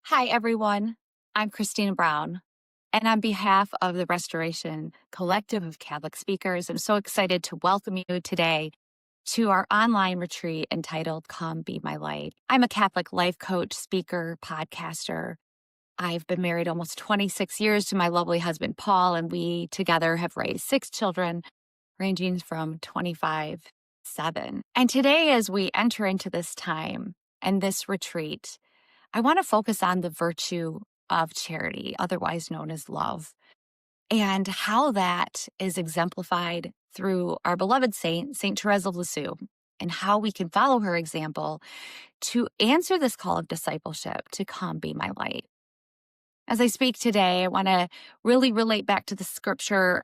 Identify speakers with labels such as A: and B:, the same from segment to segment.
A: Hi, everyone. I'm Christina Brown, and on behalf of the Restoration Collective of Catholic Speakers, I'm so excited to welcome you today to our online retreat entitled Come Be My Light. I'm a Catholic life coach, speaker, podcaster. I've been married almost 26 years to my lovely husband, Paul, and we together have raised 6 children, ranging from 25, 7. And today, as we enter into this time and this retreat, I want to focus on the virtue of charity, otherwise known as love, and how that is exemplified through our beloved saint, Saint Therese of Lisieux, and how we can follow her example to answer this call of discipleship to come be my light. As I speak today, I want to really relate back to the scripture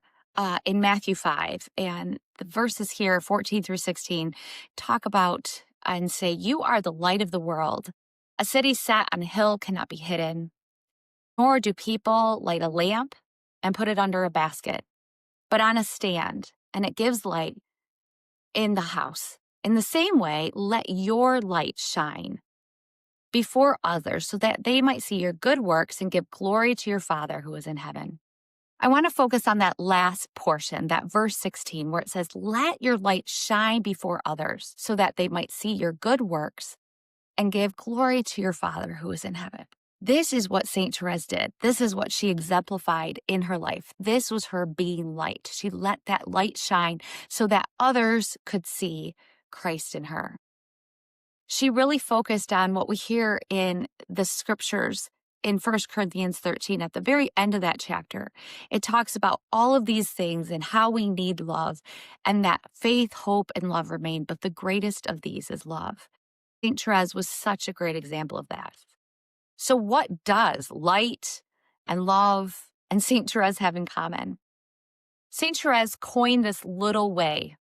A: in Matthew 5, and the verses here, 14 through 16, talk about and say, "You are the light of the world. A city set on a hill cannot be hidden, nor do people light a lamp and put it under a basket, but on a stand, and it gives light in the house. In the same way, let your light shine before others so that they might see your good works and give glory to your Father who is in heaven." I want to focus on that last portion, that verse 16, where it says, "Let your light shine before others so that they might see your good works and give glory to your Father who is in heaven." This is what St. Therese did. This is what she exemplified in her life. This was her being light. She let that light shine so that others could see Christ in her. She really focused on what we hear in the scriptures in 1 Corinthians 13 at the very end of that chapter. It talks about all of these things and how we need love, and that faith, hope, and love remain, but the greatest of these is love. St. Therese was such a great example of that. So what does light and love and St. Therese have in common? St. Therese coined this little way,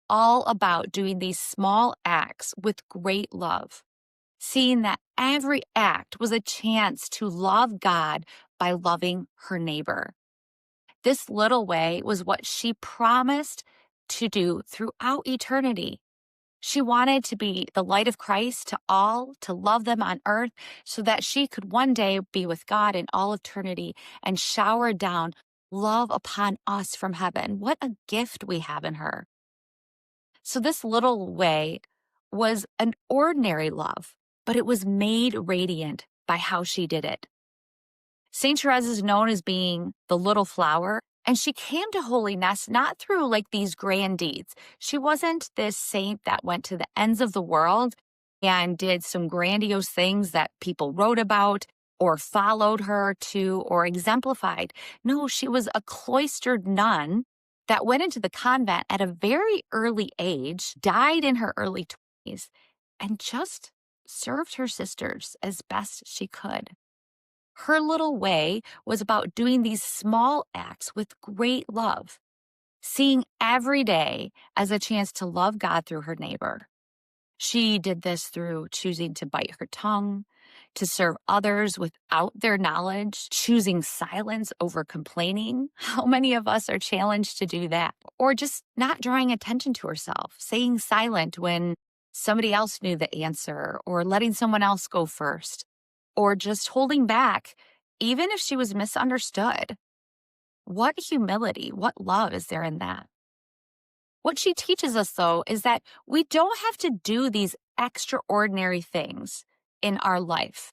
A: all about doing these small acts with great love, seeing that every act was a chance to love God by loving her neighbor. This little way was what she promised to do throughout eternity. She wanted to be the light of Christ to all, to love them on earth, so that she could one day be with God in all eternity and shower down love upon us from heaven. What a gift we have in her. So this little way was an ordinary love, but it was made radiant by how she did it. St. Therese is known as being the little flower, and she came to holiness not through like these grand deeds. She wasn't this saint that went to the ends of the world and did some grandiose things that people wrote about or followed her to or exemplified. No, she was a cloistered nun that went into the convent at a very early age, died in her early 20s, and just served her sisters as best she could. Her little way was about doing these small acts with great love, seeing every day as a chance to love God through her neighbor. She did this through choosing to bite her tongue, to serve others without their knowledge, choosing silence over complaining. How many of us are challenged to do that? Or just not drawing attention to herself, staying silent when somebody else knew the answer, or letting someone else go first, or just holding back, even if she was misunderstood. What humility, what love is there in that? What she teaches us, though, is that we don't have to do these extraordinary things in our life.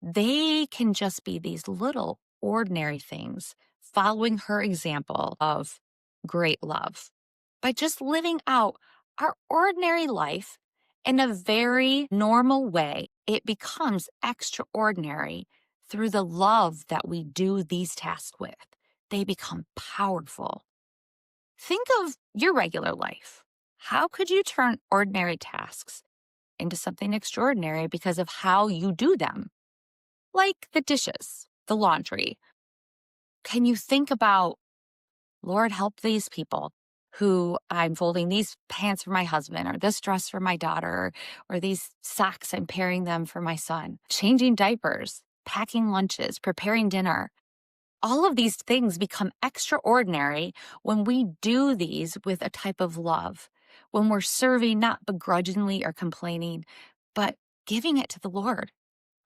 A: They can just be these little ordinary things, following her example of great love. By just living out our ordinary life in a very normal way, it becomes extraordinary through the love that we do these tasks with. They become powerful. Think of your regular life. How could you turn ordinary tasks into something extraordinary because of how you do them? Like the dishes, the laundry. Can you think about, Lord, help these people who I'm folding these pants for my husband, or this dress for my daughter, or these socks, I'm pairing them for my son, changing diapers, packing lunches, preparing dinner. All of these things become extraordinary when we do these with a type of love, when we're serving not begrudgingly or complaining, but giving it to the Lord.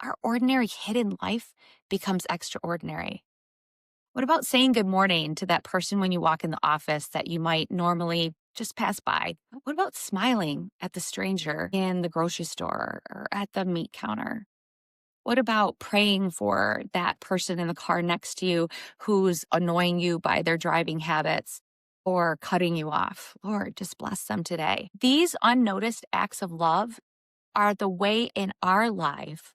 A: our ordinary hidden life becomes extraordinary. What about saying good morning to that person when you walk in the office that you might normally just pass by? What about smiling at the stranger in the grocery store or at the meat counter? What about praying for that person in the car next to you who's annoying you by their driving habits or cutting you off? Lord, just bless them today. These unnoticed acts of love are the way in our life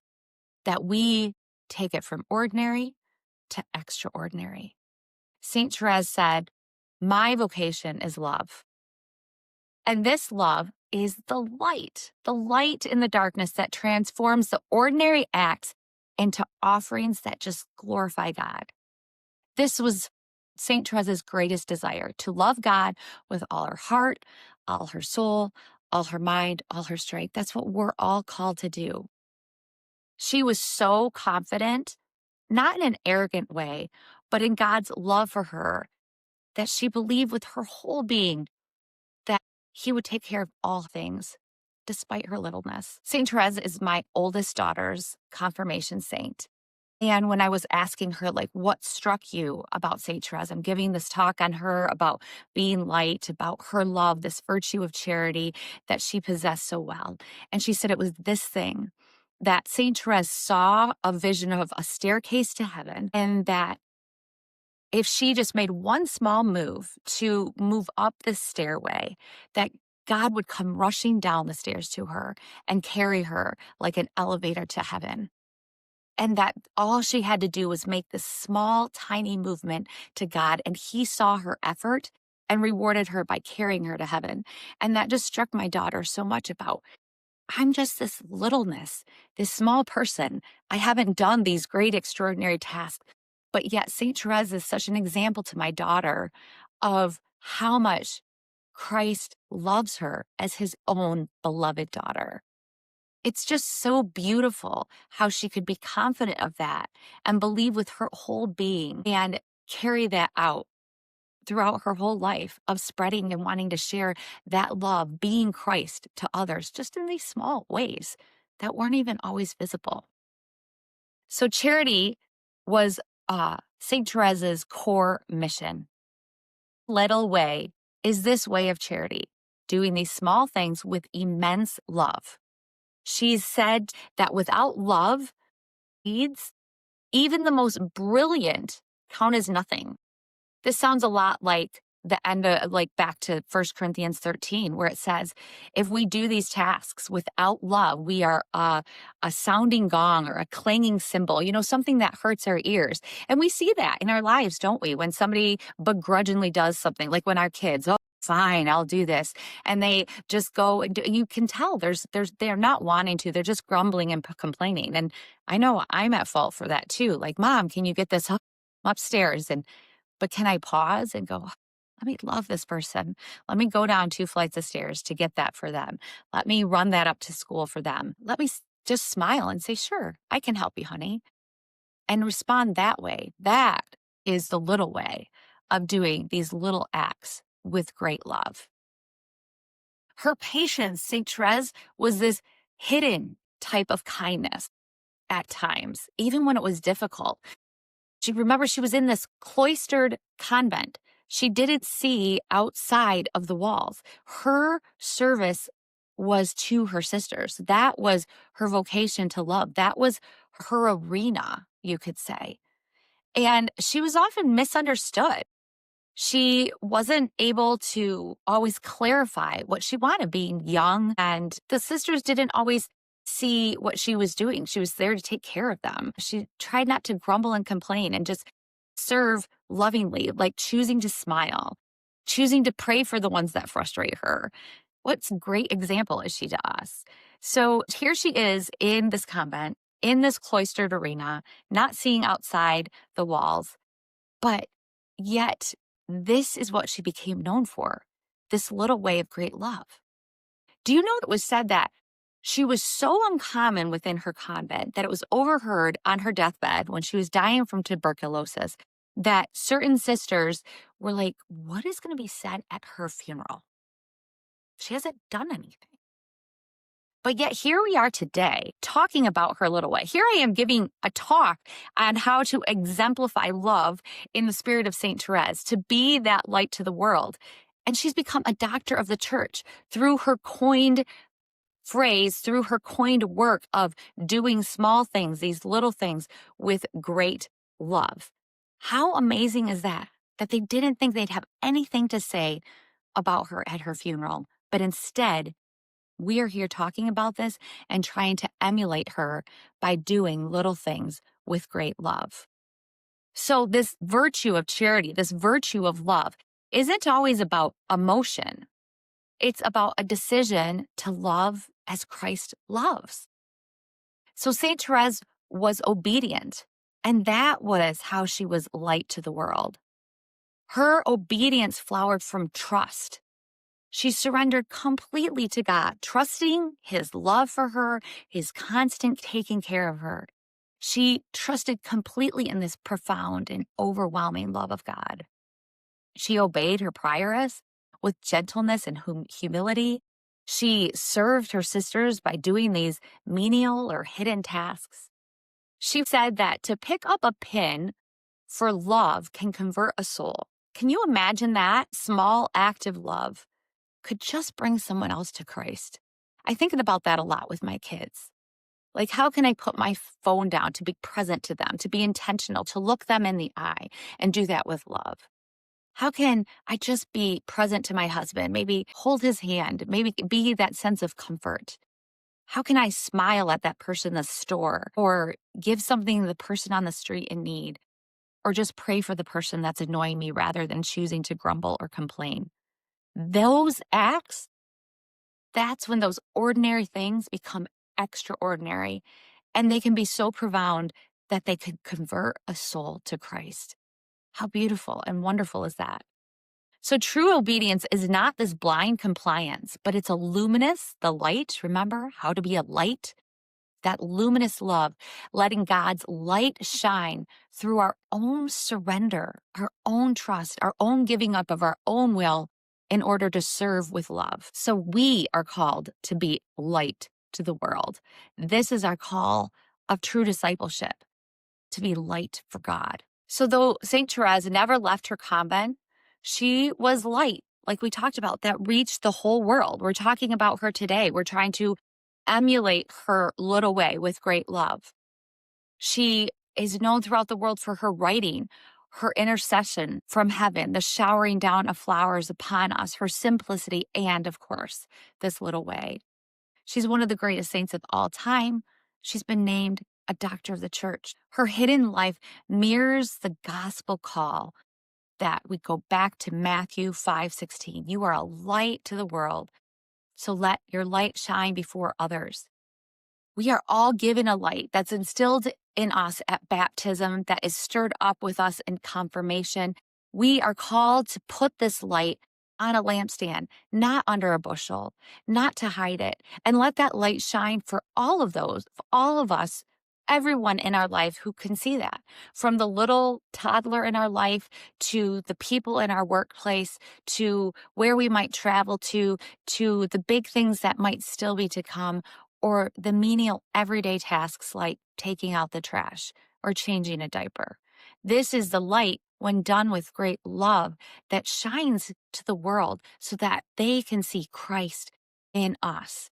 A: that we take it from ordinary to extraordinary. St. Therese said, "My vocation is love." And this love is the light in the darkness that transforms the ordinary acts into offerings that just glorify God. This was St. Therese's greatest desire, to love God with all her heart, all her soul, all her mind, all her strength. That's what we're all called to do. She was so confident, not in an arrogant way, but in God's love for her, that she believed with her whole being that he would take care of all things, despite her littleness. St. Therese is my oldest daughter's confirmation saint. And when I was asking her, like, what struck you about St. Therese, I'm giving this talk on her about being light, about her love, this virtue of charity that she possessed so well. And she said it was this thing, that St. Therese saw a vision of a staircase to heaven, and that if she just made one small move to move up the stairway, that God would come rushing down the stairs to her and carry her like an elevator to heaven. And that all she had to do was make this small, tiny movement to God, and he saw her effort and rewarded her by carrying her to heaven. And that just struck my daughter so much about, I'm just this littleness, this small person. I haven't done these great, extraordinary tasks. But yet, St. Therese is such an example to my daughter of how much Christ loves her as his own beloved daughter. It's just so beautiful how she could be confident of that and believe with her whole being and carry that out throughout her whole life of spreading and wanting to share that love, being Christ to others, just in these small ways that weren't even always visible. So charity was St. Therese's core mission. Little way is this way of charity, doing these small things with immense love. She's said that without love, deeds, even the most brilliant, count as nothing. This sounds a lot like the end of, like, back to 1 Corinthians 13, where it says, if we do these tasks without love, we are a sounding gong or a clanging cymbal, something that hurts our ears. And we see that in our lives, don't we? When somebody begrudgingly does something, like when our kids, oh, fine, I'll do this. And they just go and do, you can tell they're not wanting to, they're just grumbling and complaining. And I know I'm at fault for that too. Like, Mom, can you get this upstairs? But can I pause and go, let me love this person. Let me go down 2 flights of stairs to get that for them. Let me run that up to school for them. Let me just smile and say, sure, I can help you, honey. And respond that way. That is the little way of doing these little acts with great love. Her patience, St. Therese, was this hidden type of kindness at times, even when it was difficult. Remember, she was in this cloistered convent. She didn't see outside of the walls. Her service was to her sisters. That was her vocation to love. That was her arena, you could say. And she was often misunderstood. She wasn't able to always clarify what she wanted, being young, and the sisters didn't always see what she was doing. She was there to take care of them. She tried not to grumble and complain and just serve lovingly, like choosing to smile, choosing to pray for the ones that frustrate her. What great example is she to us? So here she is in this convent, in this cloistered arena, not seeing outside the walls, but yet this is what she became known for, this little way of great love. Do you know it was said that she was so uncommon within her convent that it was overheard on her deathbed when she was dying from tuberculosis that certain sisters were like, what is going to be said at her funeral? She hasn't done anything. But yet here we are today talking about her little way. Here I am giving a talk on how to exemplify love in the spirit of St. Therese, to be that light to the world. And she's become a doctor of the church through her coined phrase, through her coined work of doing small things, these little things with great love. How amazing is that? That they didn't think they'd have anything to say about her at her funeral, but instead, we are here talking about this and trying to emulate her by doing little things with great love. So this virtue of charity, this virtue of love, isn't always about emotion. It's about a decision to love as Christ loves. So St. Therese was obedient, and that was how she was light to the world. Her obedience flowered from trust. She surrendered completely to God, trusting his love for her, his constant taking care of her. She trusted completely in this profound and overwhelming love of God. She obeyed her prioress with gentleness and humility. She served her sisters by doing these menial or hidden tasks. She said that to pick up a pin for love can convert a soul. Can you imagine that? Small act of love could just bring someone else to Christ. I think about that a lot with my kids. Like, how can I put my phone down to be present to them, to be intentional, to look them in the eye and do that with love? How can I just be present to my husband, maybe hold his hand, maybe be that sense of comfort? How can I smile at that person in the store or give something to the person on the street in need, or just pray for the person that's annoying me rather than choosing to grumble or complain? Those acts, that's when those ordinary things become extraordinary, and they can be so profound that they could convert a soul to Christ. How beautiful and wonderful is that? So true obedience is not this blind compliance, but it's a luminous, the light, remember how to be a light? That luminous love, letting God's light shine through our own surrender, our own trust, our own giving up of our own will in order to serve with love. So we are called to be light to the world. This is our call of true discipleship, to be light for God. So though St. Therese never left her convent, she was light, like we talked about, that reached the whole world. We're talking about her today. We're trying to emulate her little way with great love. She is known throughout the world for her writing, her intercession from heaven, the showering down of flowers upon us, her simplicity, and of course, this little way. She's one of the greatest saints of all time. She's been named a doctor of the church. Her hidden life mirrors the gospel call that we go back to Matthew 5:16. You are a light to the world, so let your light shine before others. We are all given a light that's instilled in us at baptism, that is stirred up with us in confirmation. We are called to put this light on a lampstand, not under a bushel, not to hide it, and let that light shine for all of those, for all of us, everyone in our life who can see that, from the little toddler in our life to the people in our workplace, to where we might travel to the big things that might still be to come, or the menial everyday tasks like taking out the trash or changing a diaper. This is the light, when done with great love, that shines to the world so that they can see Christ in us.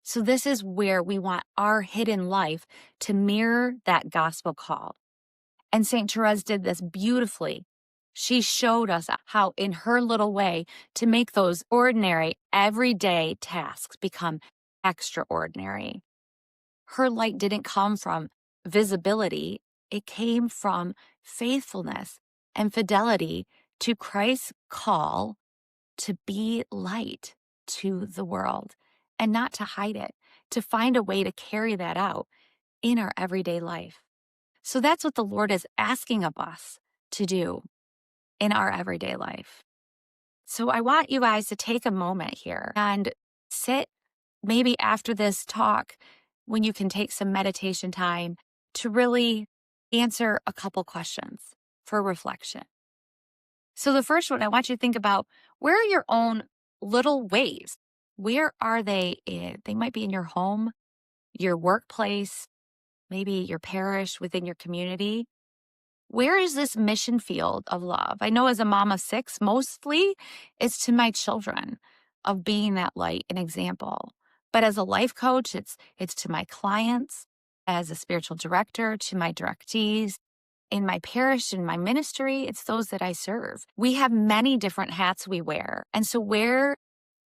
A: So this is where we want our hidden life to mirror that gospel call. And St. Therese did this beautifully. She showed us how, in her little way, to make those ordinary, everyday tasks become extraordinary. Her light didn't come from visibility. It came from faithfulness and fidelity to Christ's call to be light to the world and not to hide it, to find a way to carry that out in our everyday life. So that's what the Lord is asking of us to do in our everyday life. So I want you guys to take a moment here and sit, maybe after this talk, when you can take some meditation time, to really answer a couple questions for reflection. So the first one, I want you to think about, where are your own little ways Where are they in? They might be in your home, your workplace, maybe your parish, within your community. Where is this mission field of love? I know as a mom of 6, mostly it's to my children of being that light and example. But as a life coach, it's to my clients, as a spiritual director, to my directees, in my parish, in my ministry, it's those that I serve. We have many different hats we wear. And so where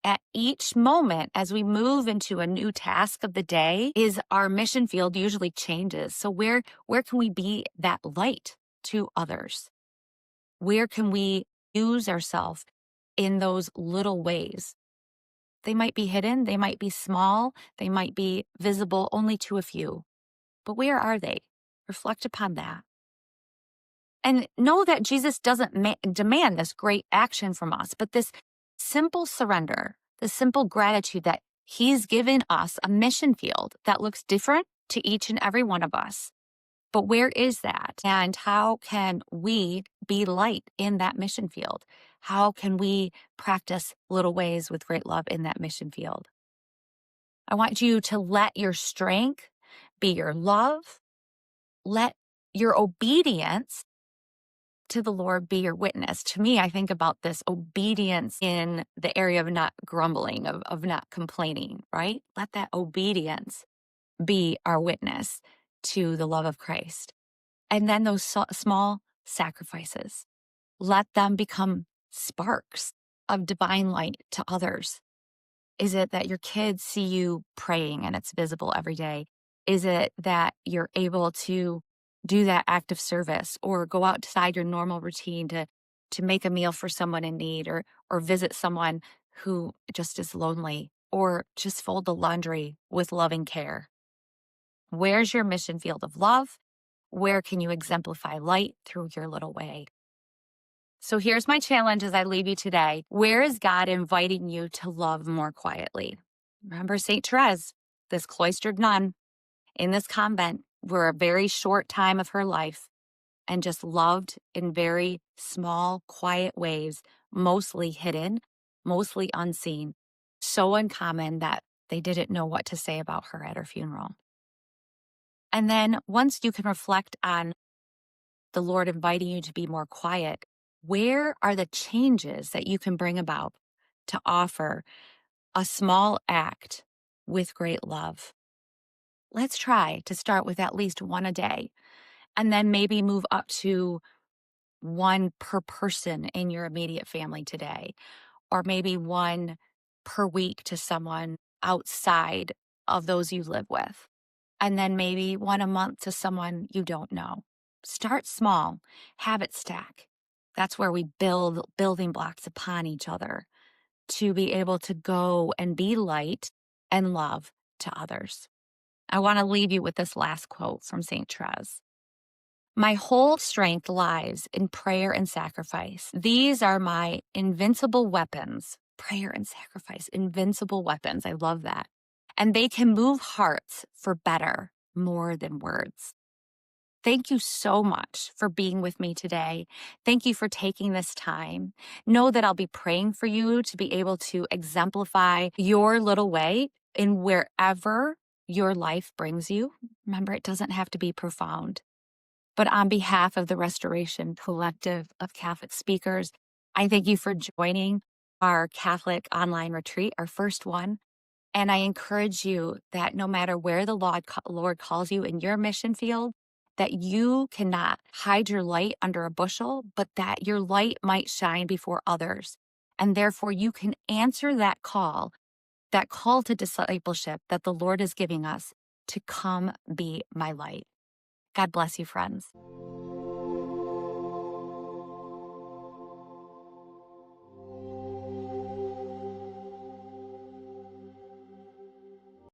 A: at each moment as we move into a new task of the day is our mission field usually changes. So where can we be that light to others? Where can we use ourselves in those little ways? They might be hidden, they might be small, they might be visible only to a few. But where are they? Reflect upon that. And know that Jesus doesn't demand this great action from us, but this simple surrender, the simple gratitude that he's given us a mission field that looks different to each and every one of us. But where is that? And how can we be light in that mission field? How can we practice little ways with great love in that mission field? I want you to let your strength be your love. Let your obedience to the Lord be your witness. To me, I think about this obedience in the area of not grumbling, of not complaining, right? Let that obedience be our witness to the love of Christ. And then those small sacrifices, let them become sparks of divine light to others. Is it that your kids see you praying and it's visible every day? Is it that you're able to do that act of service or go outside your normal routine to make a meal for someone in need or visit someone who just is lonely or just fold the laundry with loving care? Where's your mission field of love? Where can you exemplify light through your little way? So here's my challenge as I leave you today. Where is God inviting you to love more quietly? Remember St. Therese, this cloistered nun in this convent for a very short time of her life and just loved in very small, quiet ways, mostly hidden, mostly unseen, so uncommon that they didn't know what to say about her at her funeral. And then once you can reflect on the Lord inviting you to be more quiet, where are the changes that you can bring about to offer a small act with great love? Let's try to start with at least one a day and then maybe move up to one per person in your immediate family today, or maybe one per week to someone outside of those you live with, and then maybe one a month to someone you don't know. Start small, habit stack. That's where we build building blocks upon each other to be able to go and be light and love to others. I want to leave you with this last quote from St. Therese. My whole strength lies in prayer and sacrifice. These are my invincible weapons. Prayer and sacrifice, invincible weapons. I love that. And they can move hearts for better more than words. Thank you so much for being with me today. Thank you for taking this time. Know that I'll be praying for you to be able to exemplify your little way in wherever your life brings you. Remember, it doesn't have to be profound. But on behalf of the Restoration Collective of Catholic Speakers, I thank you for joining our Catholic online retreat, our first one. And I encourage you that no matter where the Lord calls you in your mission field, that you cannot hide your light under a bushel, but that your light might shine before others. And therefore you can answer that call to discipleship that the Lord is giving us to come be my light. God bless you, friends.